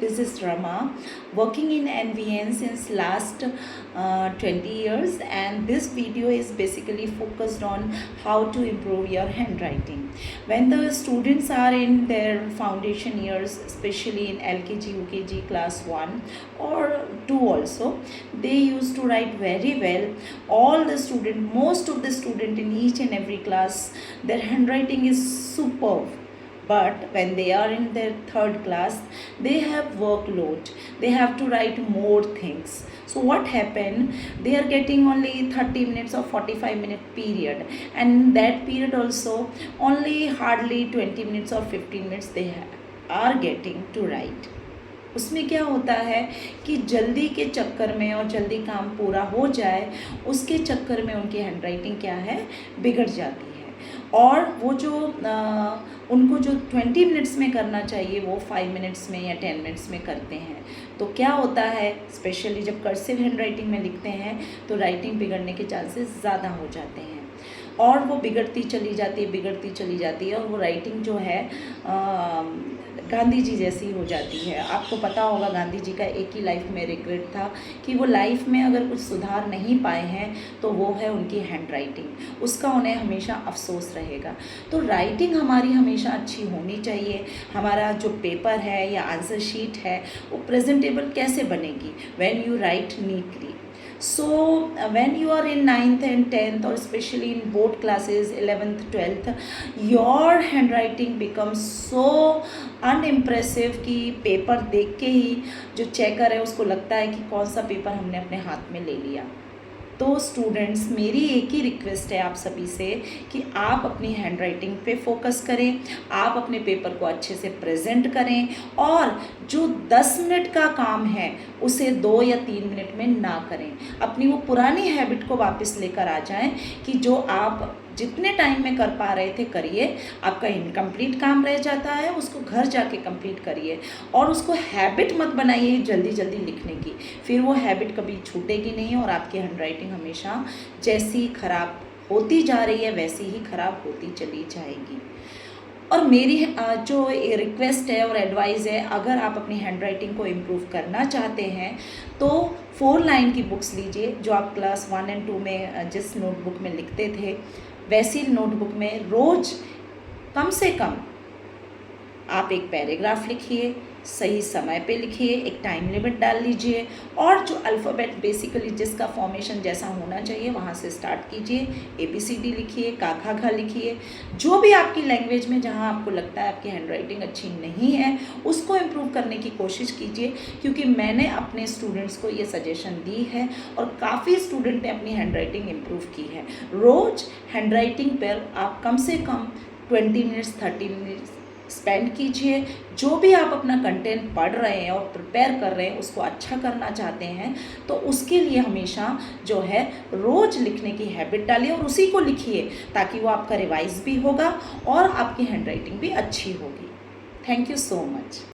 this is Rama, working in NVN since last 20 years, and this video is basically focused on how to improve your handwriting. When the students are in their foundation years, especially in LKG, UKG, class 1 or 2 also, they used to write very well. Most of the student in each and every class, their handwriting is superb. But when they are in their third class, they have workload, they have to write more things. So what happened, they are getting only 30 minutes or 45-minute period, and that period also only hardly 20 minutes or 15 minutes they are getting to write. उसमें क्या होता है कि जल्दी के चक्कर में और जल्दी काम पूरा हो जाए, उसके चक्कर में उनकी हैंडराइटिंग क्या है, बिगड़ जाती है। और वो जो उनको जो 20 मिनट्स में करना चाहिए वो 5 मिनट्स में या 10 मिनट्स में करते हैं। तो क्या होता है, स्पेशली जब कर्सिव हैंडराइटिंग में लिखते हैं तो राइटिंग बिगड़ने के चांसेस ज़्यादा हो जाते हैं, और वो बिगड़ती चली जाती है, और वो राइटिंग जो है गांधी जी जैसी हो जाती है। आपको पता होगा गांधी जी का एक ही लाइफ में रिग्रेट था कि वो लाइफ में अगर कुछ सुधार नहीं पाए हैं तो वो है उनकी हैंडराइटिंग, उसका उन्हें हमेशा अफसोस रहेगा। तो राइटिंग हमारी हमेशा अच्छी होनी चाहिए। हमारा जो पेपर है या आंसर शीट है वो प्रेजेंटेबल कैसे बनेगी, when you right neatly. So when you are in 9th and 10th, or especially in board classes 11th 12th, your handwriting becomes so unimpressive कि पेपर देख के ही जो चेकर है उसको लगता है कि कौन सा पेपर हमने अपने हाथ में ले लिया। तो स्टूडेंट्स, मेरी एक ही रिक्वेस्ट है आप सभी से कि आप अपनी हैंडराइटिंग पे फोकस करें, आप अपने पेपर को अच्छे से प्रेजेंट करें, और जो 10 मिनट का काम है उसे 2 या 3 मिनट में ना करें। अपनी वो पुरानी हैबिट को वापस लेकर आ जाएं कि जो आप जितने टाइम में कर पा रहे थे करिए, आपका इनकम्प्लीट काम रह जाता है उसको घर जाके कंप्लीट करिए, और उसको हैबिट मत बनाइए जल्दी जल्दी लिखने की, फिर वो हैबिट कभी छूटेगी नहीं और आपकी हैंडराइटिंग हमेशा जैसी ख़राब होती जा रही है वैसी ही ख़राब होती चली जाएगी। और मेरी जो रिक्वेस्ट है और एडवाइस है, अगर आप अपनी हैंडराइटिंग को इम्प्रूव करना चाहते हैं तो 4 लाइन की बुक्स लीजिए, जो आप क्लास 1 और 2 में जिस नोटबुक में लिखते थे वैसी नोटबुक में रोज़ कम से कम आप एक पैराग्राफ लिखिए, सही समय पे लिखिए, एक टाइम लिमिट डाल लीजिए, और जो अल्फ़ाबेट बेसिकली जिसका फॉर्मेशन जैसा होना चाहिए वहाँ से स्टार्ट कीजिए। ABCD लिखिए, का खा घा लिखिए, जो भी आपकी लैंग्वेज में जहाँ आपको लगता है आपकी हैंडराइटिंग अच्छी नहीं है उसको इम्प्रूव करने की कोशिश कीजिए, क्योंकि मैंने अपने स्टूडेंट्स को ये सजेशन दी है और काफ़ी स्टूडेंट ने अपनी हैंडराइटिंग इम्प्रूव की है। रोज़ हैंडराइटिंग पर आप कम से कम 20 मिनट्स 30 मिनट्स स्पेंड कीजिए। जो भी आप अपना कंटेंट पढ़ रहे हैं और प्रिपेयर कर रहे हैं उसको अच्छा करना चाहते हैं तो उसके लिए हमेशा जो है रोज़ लिखने की हैबिट डालिए और उसी को लिखिए, ताकि वो आपका रिवाइज भी होगा और आपकी हैंडराइटिंग भी अच्छी होगी। Thank you so much.